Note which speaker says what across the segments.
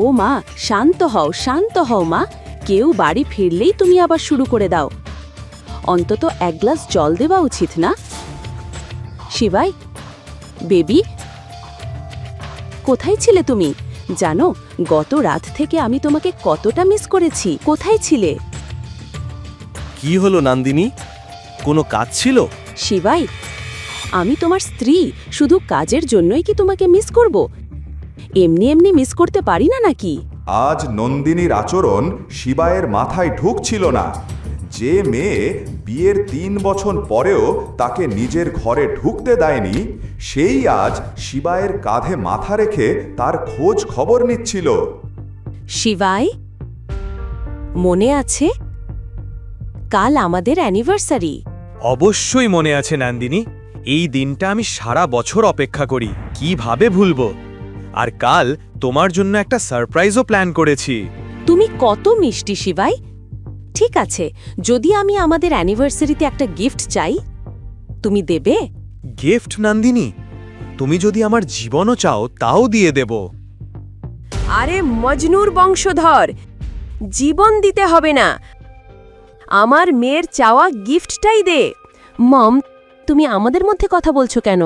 Speaker 1: ও মা, শান্ত হও মা। কেউ বাড়ি ফিরলেই তুমি আবার শুরু করে দাও। অন্তত এক গ্লাস জল দেওয়া উচিত না? শিবাই, বেবি, কোথায় ছিলে তুমি? জানো, গত রাত থেকে আমি তোমাকে কতটা মিস করেছি। কোথায় ছিলে?
Speaker 2: কি হলো নন্দিনী, কোনো কাজ ছিল?
Speaker 1: শিবাই, আমি তোমার স্ত্রী, শুধু কাজের জন্যই কি তোমাকে মিস করব? এমনি এমনি মিস করতে পারি না নাকি?
Speaker 3: আজ নন্দিনীর আচরণ শিবায়ের মাথায় ঢুকছিল না। যে মেয়ে বিয়ের 3 বছর পরেও তাকে নিজের ঘরে ঢুকতে দেয়নি, সেই আজ শিবায়ের কাঁধে মাথা রেখে তার খোঁজ খবর নিচ্ছিল।
Speaker 1: শিবাই, মনে আছে কাল আমাদের অ্যানিভার্সারি?
Speaker 4: অবশ্যই মনে আছে নন্দিনী, এই দিনটা আমি সারা বছর অপেক্ষা করি, কিভাবে ভুলবো। আর কাল তোমার জন্য একটা সারপ্রাইজও প্ল্যান করেছি।
Speaker 1: তুমি কত মিষ্টি শিবাই। ঠিক আছে, যদি আমি আমাদের অ্যানিভার্সারিতে একটা গিফট চাই, তুমি দেবে?
Speaker 4: গিফট নন্দিনী, তুমি যদি আমার জীবনও চাও তাও দিয়ে দেব।
Speaker 1: আরে মজনুর বংশধর, জীবন দিতে হবে না, আমার মেয়ের চাওয়া গিফটটাই দে। মম, তুমি আমাদের মধ্যে কথা বলছো কেন?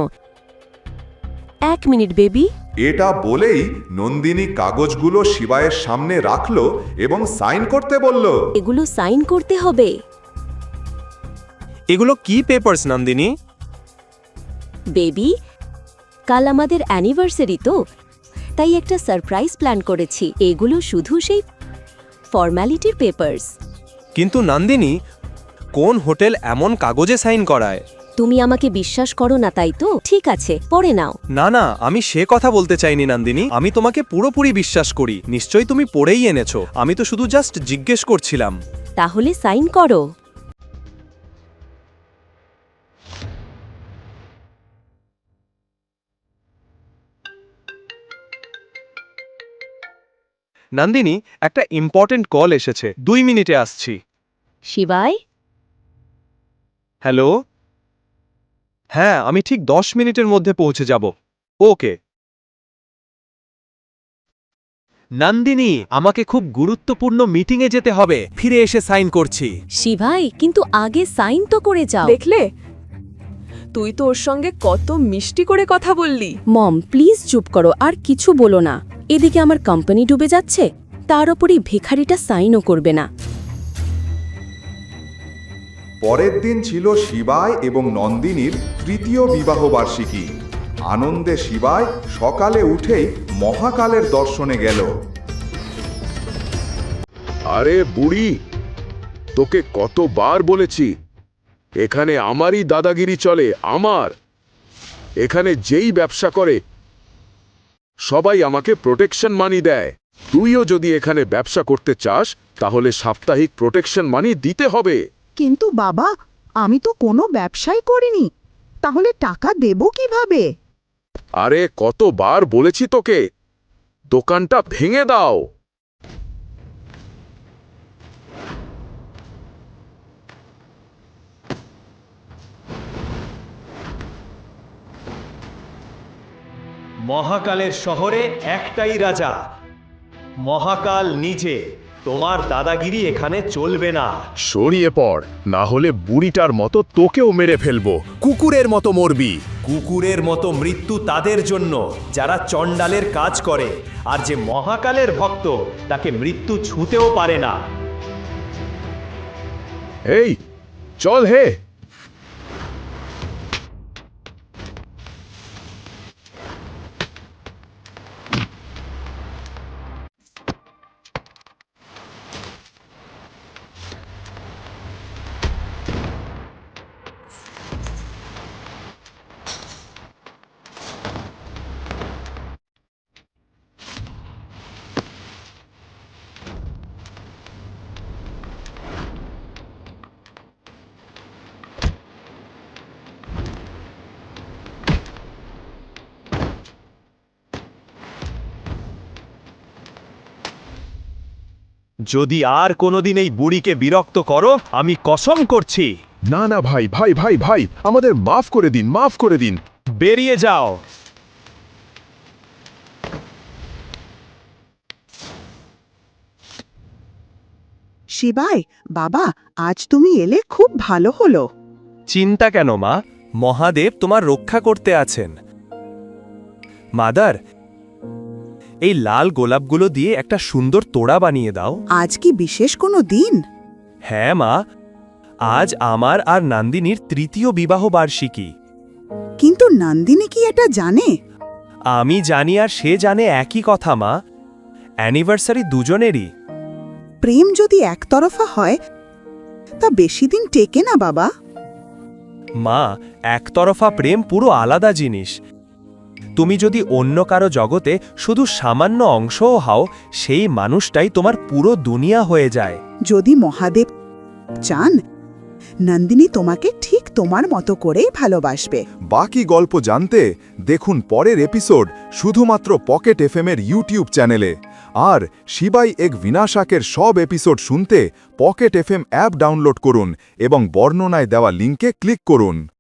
Speaker 1: 1 মিনিট বেবি।
Speaker 3: এটা বলেই নন্দিনী কাগজগুলো শিবায়ের সামনে রাখল এবং সাইন করতে বলল।
Speaker 1: এগুলো সাইন করতে হবে।
Speaker 4: এগুলো কি পেপারস নন্দিনী?
Speaker 1: বেবি, কাল আমাদের অ্যানিভার্সারি তো, তাই একটা সারপ্রাইজ প্ল্যান করেছি। এগুলো শুধু সেই ফর্ম্যালিটির পেপারস।
Speaker 4: কিন্তু নন্দিনী, কোন হোটেল এমন কাগজে সাইন করায়?
Speaker 1: তুমি আমাকে বিশ্বাস করো না, তাই তো? ঠিক আছে, পড়ে নাও।
Speaker 4: না না, আমি সে কথা বলতে চাইনি নন্দিনী, আমি তোমাকে পুরোপুরি বিশ্বাস করি, নিশ্চয়ই তুমি পড়েই এনেছো। আমি তো শুধু জাস্ট জিজ্ঞেস করছিলাম।
Speaker 1: তাহলে সাইন করো।
Speaker 4: নন্দিনী, একটা ইম্পর্টেন্ট কল এসেছে, 2 মিনিটে আসছি।
Speaker 1: শিবাই,
Speaker 4: হ্যালো। হ্যাঁ, আমি ঠিক 10 মিনিটের মধ্যে পৌঁছে যাব। ওকে। নন্দিনী, আমাকে খুব গুরুত্বপূর্ণ মিটিংয়ে যেতে হবে, ফিরে এসে সাইন করছি।
Speaker 1: শিবাই, কিন্তু আগে সাইন তো করে যাও।
Speaker 5: দেখলে, তুই তো ওর সঙ্গে কত মিষ্টি করে কথা বললি।
Speaker 1: মম, প্লিজ চুপ করো, আর কিছু বলো না। এদিকে আমার কোম্পানি ডুবে যাচ্ছে, তার উপরই ভিখারিটা সাইনও করবে না।
Speaker 3: পরের দিন ছিল শিবায় এবং নন্দিনীর 3য় বিবাহবার্ষিকী। আনন্দে শিবায় সকালে উঠেই মহাকালের দর্শনে গেল।
Speaker 6: আরে বুড়ি, তোকে কতবার বলেছি, এখানে আমারই দাদাগিরি চলে, আমার। এখানে যেই ব্যবসা করে সবাই আমাকে প্রোটেকশন মানি দেয়। তুইও যদি এখানে ব্যবসা করতে চাস তাহলে সাপ্তাহিক প্রোটেকশন মানি দিতে হবে।
Speaker 7: কিন্তু বাবা, আমি তো কোনো ব্যবসাই করিনি, তাহলে টাকা দেব কিভাবে?
Speaker 6: আরে কতবার বলেছি তোকে, দোকানটা ভেঙে দাও।
Speaker 8: মহাকালের শহরে একটাই রাজা, মহাকাল নিজে। তোমার দাদাগিরি এখানে চলবে না।
Speaker 6: সরিয়ে পড়, না হলে বুড়িটার মতো তোকেও মেরে ফেলবো।
Speaker 4: কুকুরের মতো মরবি।
Speaker 8: কুকুরের মতো মৃত্যু তাদের জন্য যারা চণ্ডালের কাজ করে, আর যে মহাকালের ভক্ত তাকে মৃত্যু ছুঁতেও পারে না।
Speaker 6: এই চল হে।
Speaker 8: যদি আর কোনোদিন এই বুড়িকে বিরক্ত করো, আমি কসম করছি।
Speaker 6: না না ভাই ভাই ভাই ভাই, আমাদের মাফ করে দিন, মাফ করে দিন।
Speaker 8: বেরিয়ে যাও।
Speaker 7: শিবাই, বাবা, আজ তুমি এলে খুব ভালো হলো।
Speaker 2: চিন্তা কেন মা, মহাদেব তোমার রক্ষা করতে আছেন। মাদার, এই লাল গোলাপগুলো দিয়ে একটা সুন্দর তোড়া বানিয়ে দাও।
Speaker 7: আজ কি বিশেষ কোনো দিন?
Speaker 2: হ্যাঁ মা, আজ আমার আর নন্দিনীর 3য় বিবাহ বার্ষিকী।
Speaker 7: কিন্তু নন্দিনী কি এটা জানে?
Speaker 2: আমি জানি আর সে জানে একই কথা মা, অ্যানিভার্সারি দুজনেরই।
Speaker 7: প্রেম যদি একতরফা হয় তা বেশি দিন টেকে না বাবা।
Speaker 2: মা, একতরফা প্রেম পুরো আলাদা জিনিস। তুমি যদি অন্য কারো জগতে শুধু সামান্য অংশও হও, সেই মানুষটাই তোমার পুরো দুনিয়া হয়ে যায়।
Speaker 7: যদি মহাদেব চান, নন্দিনী তোমাকে ঠিক তোমার মতো করেই ভালোবাসবে।
Speaker 3: বাকি গল্প জানতে দেখুন পরের এপিসোড শুধুমাত্র পকেট এফএম-এর ইউটিউব চ্যানেলে। আর শিবাই এক বিনাশাকের সব এপিসোড শুনতে পকেট এফএম অ্যাপ ডাউনলোড করুন এবং বর্ণনায় দেওয়া লিঙ্কে ক্লিক করুন।